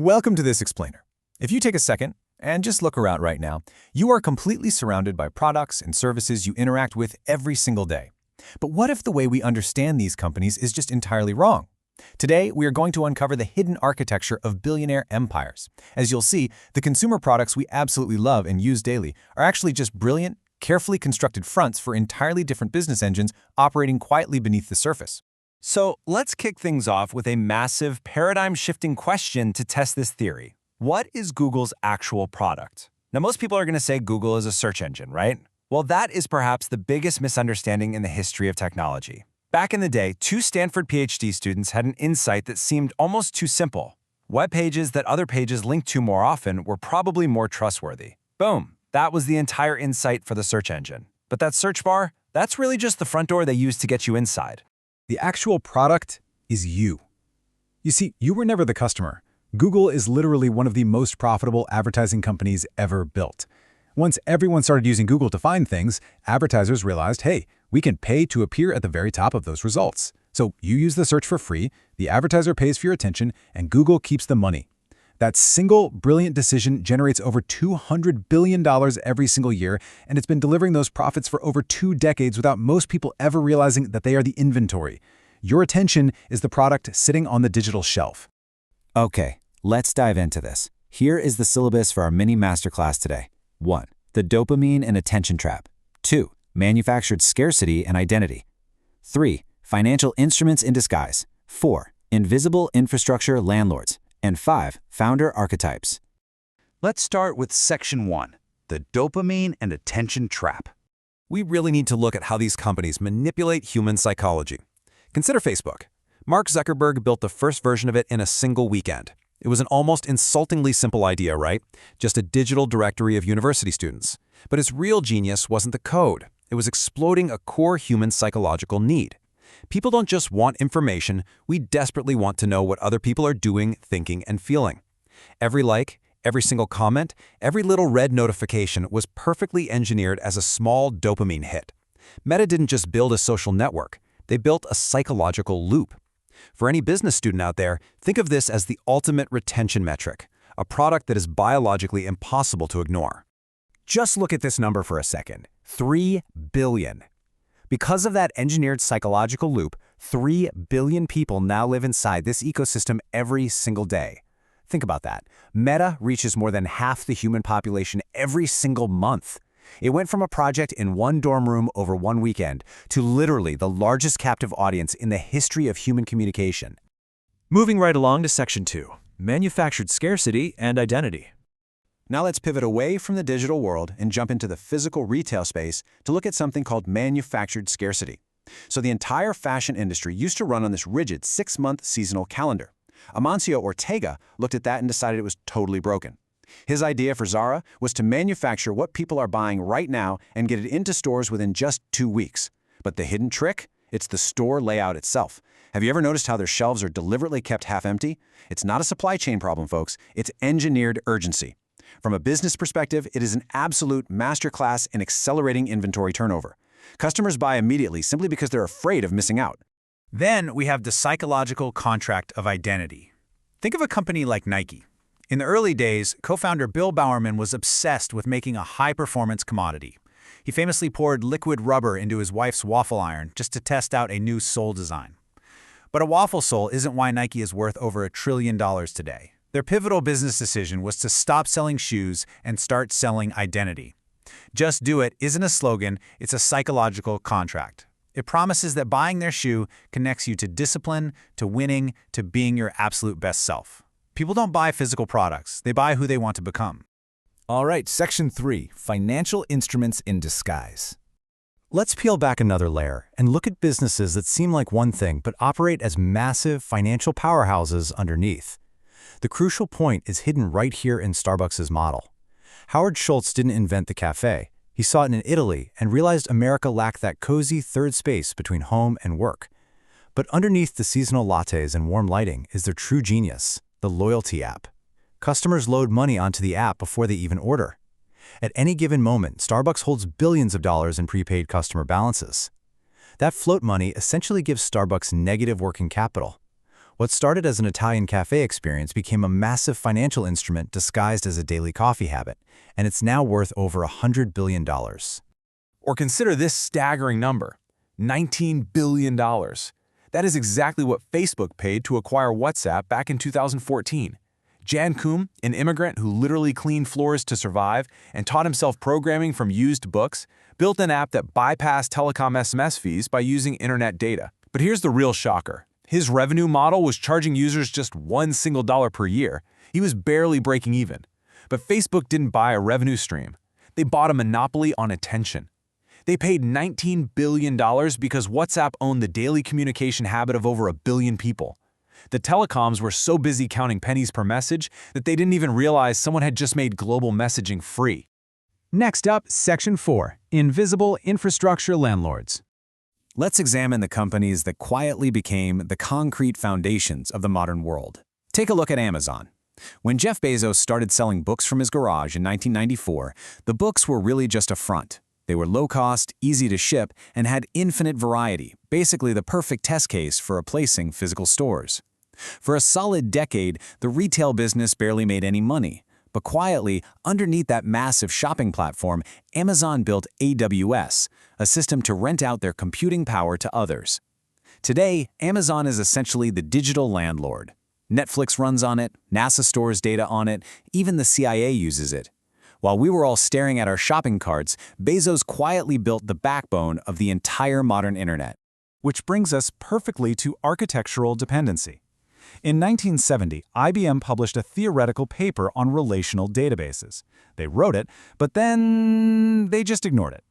Welcome to this explainer. If you take a second and just look around right now, you are completely surrounded by products and services you interact with every single day. But what if the way we understand these companies is just entirely wrong? Today, we are going to uncover the hidden architecture of billionaire empires. As you'll see, the consumer products we absolutely love and use daily are actually just brilliant, carefully constructed fronts for entirely different business engines operating quietly beneath the surface. So let's kick things off with a massive paradigm-shifting question to test this theory. What is Google's actual product? Now, most people are going to say Google is a search engine, right? Well, that is perhaps the biggest misunderstanding in the history of technology. Back in the day, two Stanford PhD students had an insight that seemed almost too simple. Web pages that other pages linked to more often were probably more trustworthy. Boom! That was the entire insight for the search engine. But that search bar, that's really just the front door they use to get you inside. The actual product is you. You see, you were never the customer. Google is literally one of the most profitable advertising companies ever built. Once everyone started using Google to find things, advertisers realized, hey, we can pay to appear at the very top of those results. So you use the search for free, the advertiser pays for your attention, and Google keeps the money. That single brilliant decision generates over $200 billion every single year, and it's been delivering those profits for over 2 decades without most people ever realizing that they are the inventory. Your attention is the product sitting on the digital shelf. Okay, let's dive into this. Here is the syllabus for our mini masterclass today. 1. The dopamine and attention trap. 2. Manufactured scarcity and identity. 3. Financial instruments in disguise. 4. Invisible infrastructure landlords. And 5. Founder archetypes. Let's start with Section 1, the dopamine and attention trap. We really need to look at how these companies manipulate human psychology. Consider Facebook. Mark Zuckerberg built the first version of it in a single weekend. It was an almost insultingly simple idea, right? Just a digital directory of university students. But its real genius wasn't the code. It was exploiting a core human psychological need. People don't just want information, we desperately want to know what other people are doing, thinking, and feeling. Every like, every single comment, every little red notification was perfectly engineered as a small dopamine hit. Meta didn't just build a social network, they built a psychological loop. For any business student out there, think of this as the ultimate retention metric, a product that is biologically impossible to ignore. Just look at this number for a second. 3 billion. Because of that engineered psychological loop, 3 billion people now live inside this ecosystem every single day. Think about that. Meta reaches more than half the human population every single month. It went from a project in one dorm room over one weekend to literally the largest captive audience in the history of human communication. Moving right along to Section 2, manufactured scarcity and identity. Now let's pivot away from the digital world and jump into the physical retail space to look at something called manufactured scarcity. So the entire fashion industry used to run on this rigid 6-month seasonal calendar. Amancio Ortega looked at that and decided it was totally broken. His idea for Zara was to manufacture what people are buying right now and get it into stores within just 2 weeks. But the hidden trick? It's the store layout itself. Have you ever noticed how their shelves are deliberately kept half empty? It's not a supply chain problem, folks. It's engineered urgency. From a business perspective, it is an absolute masterclass in accelerating inventory turnover. Customers buy immediately simply because they're afraid of missing out. Then we have the psychological contract of identity. Think of a company like Nike. In the early days, co-founder Bill Bowerman was obsessed with making a high-performance commodity. He famously poured liquid rubber into his wife's waffle iron just to test out a new sole design. But a waffle sole isn't why Nike is worth over $1 trillion today. Their pivotal business decision was to stop selling shoes and start selling identity. Just do it isn't a slogan, it's a psychological contract. It promises that buying their shoe connects you to discipline, to winning, to being your absolute best self. People don't buy physical products, they buy who they want to become. All right, Section 3, financial instruments in disguise. Let's peel back another layer and look at businesses that seem like one thing but operate as massive financial powerhouses underneath. The crucial point is hidden right here in Starbucks' model. Howard Schultz didn't invent the cafe. He saw it in Italy and realized America lacked that cozy third space between home and work. But underneath the seasonal lattes and warm lighting is their true genius, the loyalty app. Customers load money onto the app before they even order. At any given moment, Starbucks holds billions of dollars in prepaid customer balances. That float money essentially gives Starbucks negative working capital. What started as an Italian cafe experience became a massive financial instrument disguised as a daily coffee habit, and it's now worth over $100 billion. Or consider this staggering number, $19 billion. That is exactly what Facebook paid to acquire WhatsApp back in 2014. Jan Koum, an immigrant who literally cleaned floors to survive and taught himself programming from used books, built an app that bypassed telecom SMS fees by using internet data. But here's the real shocker. His revenue model was charging users just $1 single per year. He was barely breaking even. But Facebook didn't buy a revenue stream. They bought a monopoly on attention. They paid $19 billion because WhatsApp owned the daily communication habit of over 1 billion people. The telecoms were so busy counting pennies per message that they didn't even realize someone had just made global messaging free. Next up, Section 4, Invisible Infrastructure Landlords. Let's examine the companies that quietly became the concrete foundations of the modern world. Take a look at Amazon. When Jeff Bezos started selling books from his garage in 1994, the books were really just a front. They were low-cost, easy to ship, and had infinite variety, basically the perfect test case for replacing physical stores. For a solid decade, the retail business barely made any money. But quietly, underneath that massive shopping platform, Amazon built AWS, a system to rent out their computing power to others. Today, Amazon is essentially the digital landlord. Netflix runs on it, NASA stores data on it, even the CIA uses it. While we were all staring at our shopping carts, Bezos quietly built the backbone of the entire modern internet. Which brings us perfectly to architectural dependency. In 1970, IBM published a theoretical paper on relational databases. They wrote it, but then they just ignored it.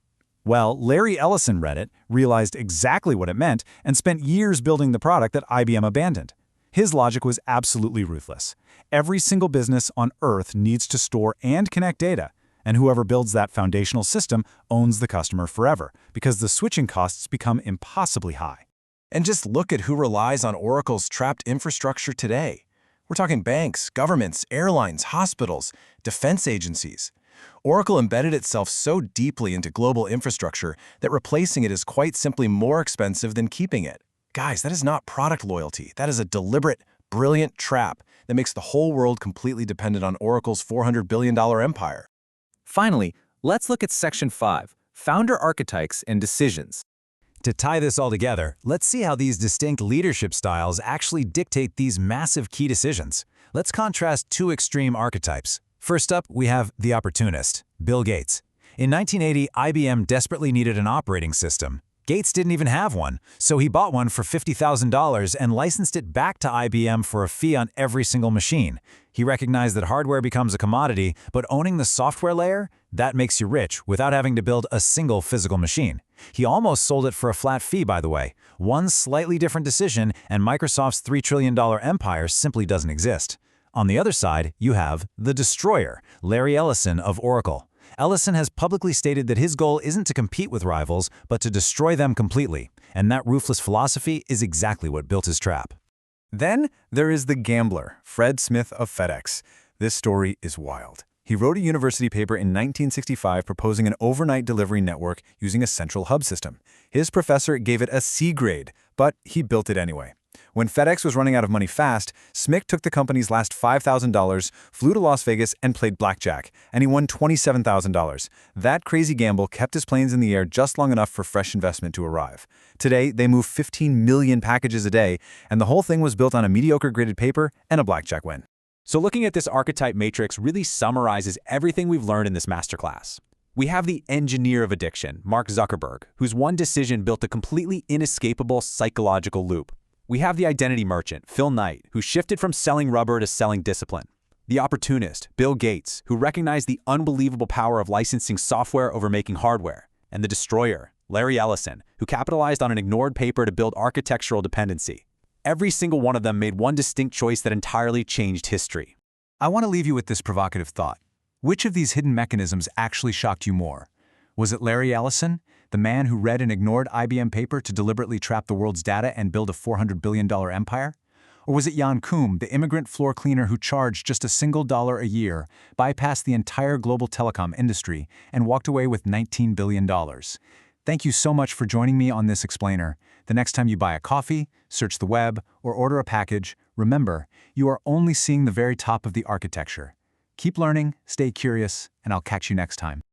Well, Larry Ellison read it, realized exactly what it meant, and spent years building the product that IBM abandoned. His logic was absolutely ruthless. Every single business on Earth needs to store and connect data, and whoever builds that foundational system owns the customer forever, because the switching costs become impossibly high. And just look at who relies on Oracle's trapped infrastructure today. We're talking banks, governments, airlines, hospitals, defense agencies. Oracle embedded itself so deeply into global infrastructure that replacing it is quite simply more expensive than keeping it. Guys, that is not product loyalty. That is a deliberate, brilliant trap that makes the whole world completely dependent on Oracle's $400 billion empire. Finally, let's look at Section 5, Founder Archetypes and Decisions. To tie this all together, let's see how these distinct leadership styles actually dictate these massive key decisions. Let's contrast two extreme archetypes. First up, we have the opportunist, Bill Gates. In 1980, IBM desperately needed an operating system. Gates didn't even have one, so he bought one for $50,000 and licensed it back to IBM for a fee on every single machine. He recognized that hardware becomes a commodity, but owning the software layer, that makes you rich without having to build a single physical machine. He almost sold it for a flat fee, by the way. One slightly different decision, and Microsoft's $3 trillion empire simply doesn't exist. On the other side, you have the destroyer, Larry Ellison of Oracle. Ellison has publicly stated that his goal isn't to compete with rivals, but to destroy them completely. And that ruthless philosophy is exactly what built his trap. Then there is the gambler, Fred Smith of FedEx. This story is wild. He wrote a university paper in 1965 proposing an overnight delivery network using a central hub system. His professor gave it a C grade, but he built it anyway. When FedEx was running out of money fast, Smith took the company's last $5,000, flew to Las Vegas, and played blackjack, and he won $27,000. That crazy gamble kept his planes in the air just long enough for fresh investment to arrive. Today, they move 15 million packages a day, and the whole thing was built on a mediocre graded paper and a blackjack win. So looking at this archetype matrix really summarizes everything we've learned in this masterclass. We have the engineer of addiction, Mark Zuckerberg, whose one decision built a completely inescapable psychological loop. We have the identity merchant, Phil Knight, who shifted from selling rubber to selling discipline. The opportunist, Bill Gates, who recognized the unbelievable power of licensing software over making hardware. And the destroyer, Larry Ellison, who capitalized on an ignored paper to build architectural dependency. Every single one of them made one distinct choice that entirely changed history. I want to leave you with this provocative thought. Which of these hidden mechanisms actually shocked you more? Was it Larry Ellison, the man who read and ignored IBM paper to deliberately trap the world's data and build a $400 billion empire? Or was it Jan Koum, the immigrant floor cleaner who charged just a single dollar a year, bypassed the entire global telecom industry, and walked away with $19 billion? Thank you so much for joining me on this explainer. The next time you buy a coffee, search the web, or order a package, remember, you are only seeing the very top of the architecture. Keep learning, stay curious, and I'll catch you next time.